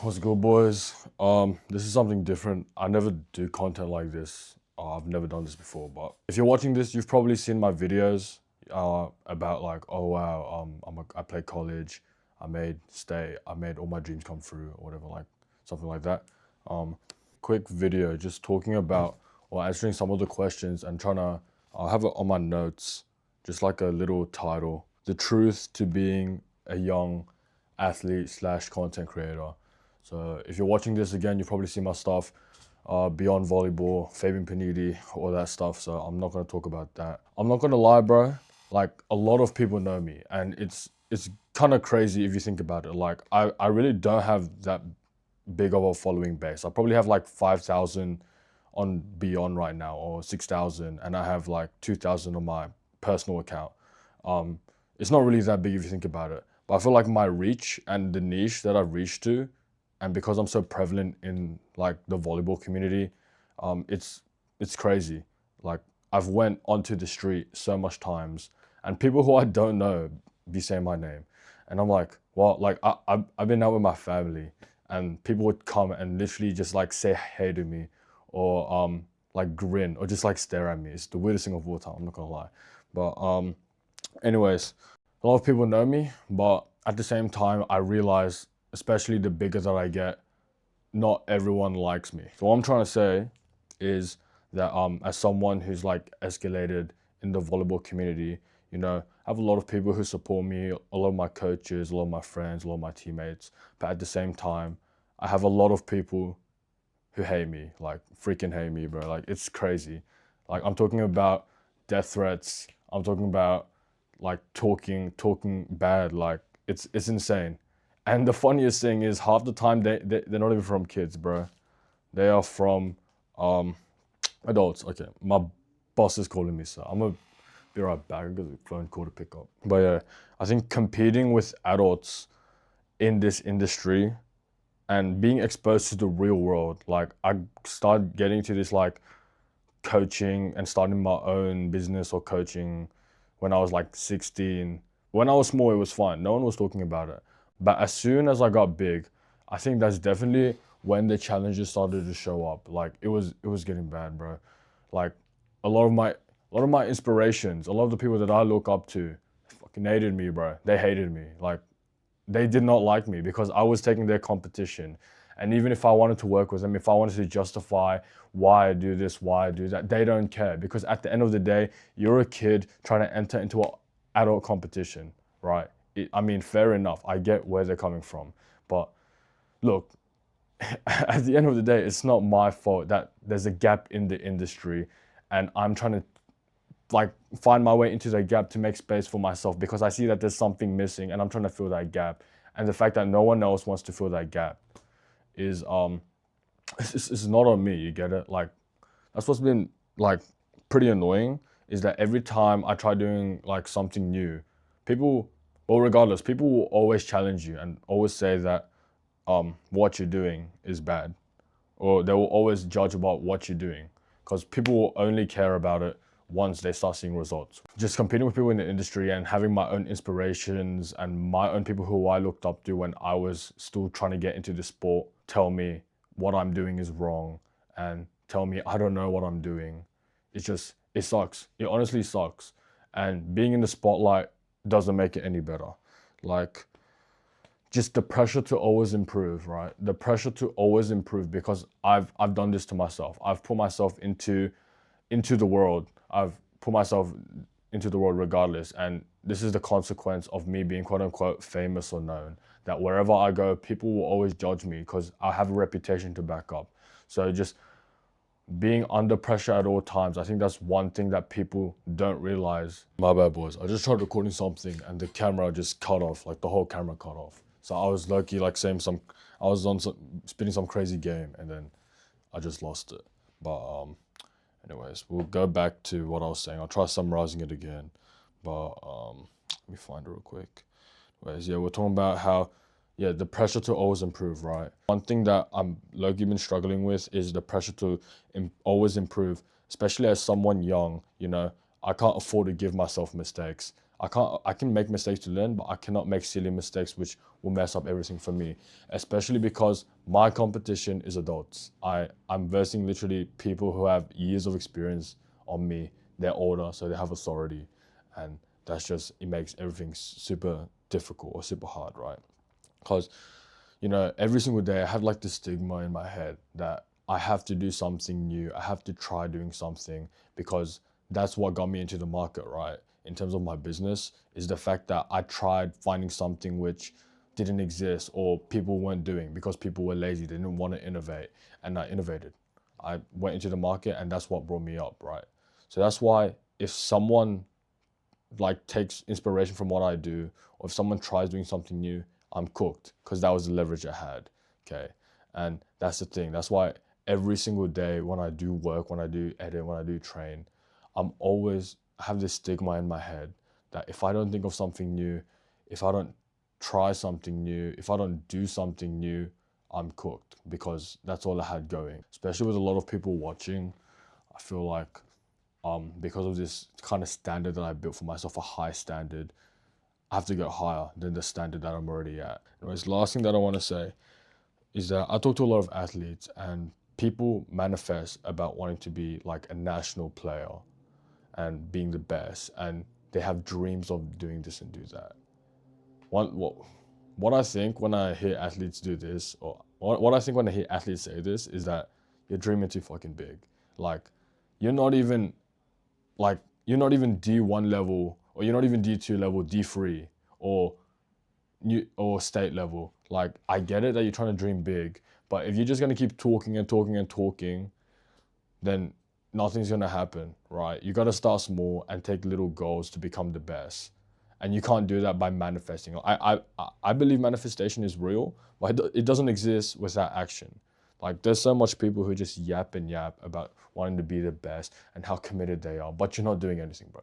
What's good, boys? This is something different. I never do content like this. I've never done this before, but if you're watching this, you've probably seen my videos about like, oh wow, I played college, I made state, I made all my dreams come true, or whatever, like something like that. Um, Quick video just talking about or answering some of the questions and trying to. I'll have it on my notes, just like a little title: the truth to being a young athlete slash content creator. So if you're watching this again, you've probably seen my stuff beyond volleyball, Fabian Panidi, all that stuff. So I'm not gonna talk about that. I'm not gonna lie, bro. Like a lot of people know me, and it's kind of crazy if you think about it. Like I really don't have that big of a following base. I probably have like 5,000 on Beyond right now, or 6,000, and I have like 2,000 on my personal account. Um, it's not really that big if you think about it. But I feel like my reach and the niche that I've reached to, and because I'm so prevalent in like the volleyball community, it's crazy. Like I've went onto the street so much times, and people who I don't know be saying my name, and I'm like, well, like I've been out with my family, and people would come and literally just like say hey to me, or like grin, or just like stare at me. It's the weirdest thing of all time. I'm not gonna lie, but anyways, a lot of people know me, but at the same time, I realize, especially the bigger that I get, not everyone likes me. So what I'm trying to say is that as someone who's like escalated in the volleyball community, I have a lot of people who support me, a lot of my coaches, a lot of my friends, a lot of my teammates. But at the same time, I have a lot of people who hate me, like freaking hate me, bro. Like it's crazy. Like I'm talking about death threats. I'm talking about like talking bad. Like it's insane. And the funniest thing is half the time they're not even from kids, bro. They are from um adults. Okay, my boss is calling me, so I'm gonna be right back. I got a phone call to pick up. But yeah, I think competing with adults in this industry and being exposed to the real world, like I started getting to this like coaching and starting my own business or coaching when I was like 16. When I was small, it was fine. No one was talking about it. But as soon as I got big, I think that's definitely when the challenges started to show up. Like it was getting bad, bro. Like a lot of my inspirations, a lot of the people that I look up to fucking hated me, bro. They hated me. Like they did not like me because I was taking their competition. And even if I wanted to work with them, if I wanted to justify why I do this, why I do that, they don't care. Because at the end of the day, you're a kid trying to enter into an adult competition, right? I mean, fair enough. I get where they're coming from. But look, at the end of the day, it's not my fault that there's a gap in the industry, and I'm trying to like find my way into the gap to make space for myself because I see that there's something missing and I'm trying to fill that gap. And the fact that no one else wants to fill that gap is it's not on me, you get it? Like that's what's been like pretty annoying, is that every time I try doing like something new, people, well regardless, people will always challenge you and always say that what you're doing is bad, or they will always judge about what you're doing, because people will only care about it once they start seeing results. Just competing with people in the industry and having my own inspirations and my own people who I looked up to when I was still trying to get into the sport tell me what I'm doing is wrong and tell me I don't know what I'm doing. It sucks. It honestly sucks. And being in the spotlight doesn't make it any better. Like, just the pressure to always improve, right? The pressure to always improve, because I've done this to myself. I've put myself into the world. I've put myself into the world regardless, and this is the consequence of me being quote unquote famous or known. That wherever I go, people will always judge me because I have a reputation to back up. So just being under pressure at all times, I think that's one thing that people don't realize. My bad, boys. I just tried recording something and the camera just cut off, like the whole camera cut off. So I was lucky, like I was spinning some crazy game, and then I just lost it. But anyways, we'll go back to what I was saying. I'll try summarizing it again, but let me find it real quick. Anyways, yeah, we're talking about how, yeah, the pressure to always improve, right? One thing that I'm low-key been struggling with is the pressure to always improve, especially as someone young. I can't afford to give myself mistakes. I can make mistakes to learn, but I cannot make silly mistakes which will mess up everything for me, especially because my competition is adults. I'm versing literally people who have years of experience on me. They're older, so they have authority, and that's just, it makes everything super difficult or super hard, right? Because, you know, every single day I have like this stigma in my head that I have to do something new. I have to try doing something because that's what got me into the market, right? In terms of my business, is the fact that I tried finding something which didn't exist or people weren't doing because people were lazy. They didn't want to innovate, and I innovated. I went into the market, and that's what brought me up, right? So that's why if someone like takes inspiration from what I do, or if someone tries doing something new, I'm cooked because that was the leverage I had. Okay. And that's the thing. That's why every single day when I do work, when I do edit, when I do train, I'm always have this stigma in my head that if I don't think of something new, if I don't try something new, if I don't do something new, I'm cooked because that's all I had going. Especially with a lot of people watching, I feel like because of this kind of standard that I built for myself, a high standard, I have to get higher than the standard that I'm already at. Anyways, last thing that I want to say is that I talk to a lot of athletes, and people manifest about wanting to be like a national player and being the best, and they have dreams of doing this and do that. What I think when I hear athletes do this, or what I think when I hear athletes say this, is that you're dreaming too fucking big. Like, you're not even like you're not even D1 level, or you're not even D2 level, D3, or new or state level. Like, I get it that you're trying to dream big, but if you're just gonna keep talking and talking and talking, then nothing's gonna happen, right? You gotta start small and take little goals to become the best. And you can't do that by manifesting. I believe manifestation is real, but it doesn't exist without action. Like, there's so much people who just yap and yap about wanting to be the best and how committed they are, but you're not doing anything, bro.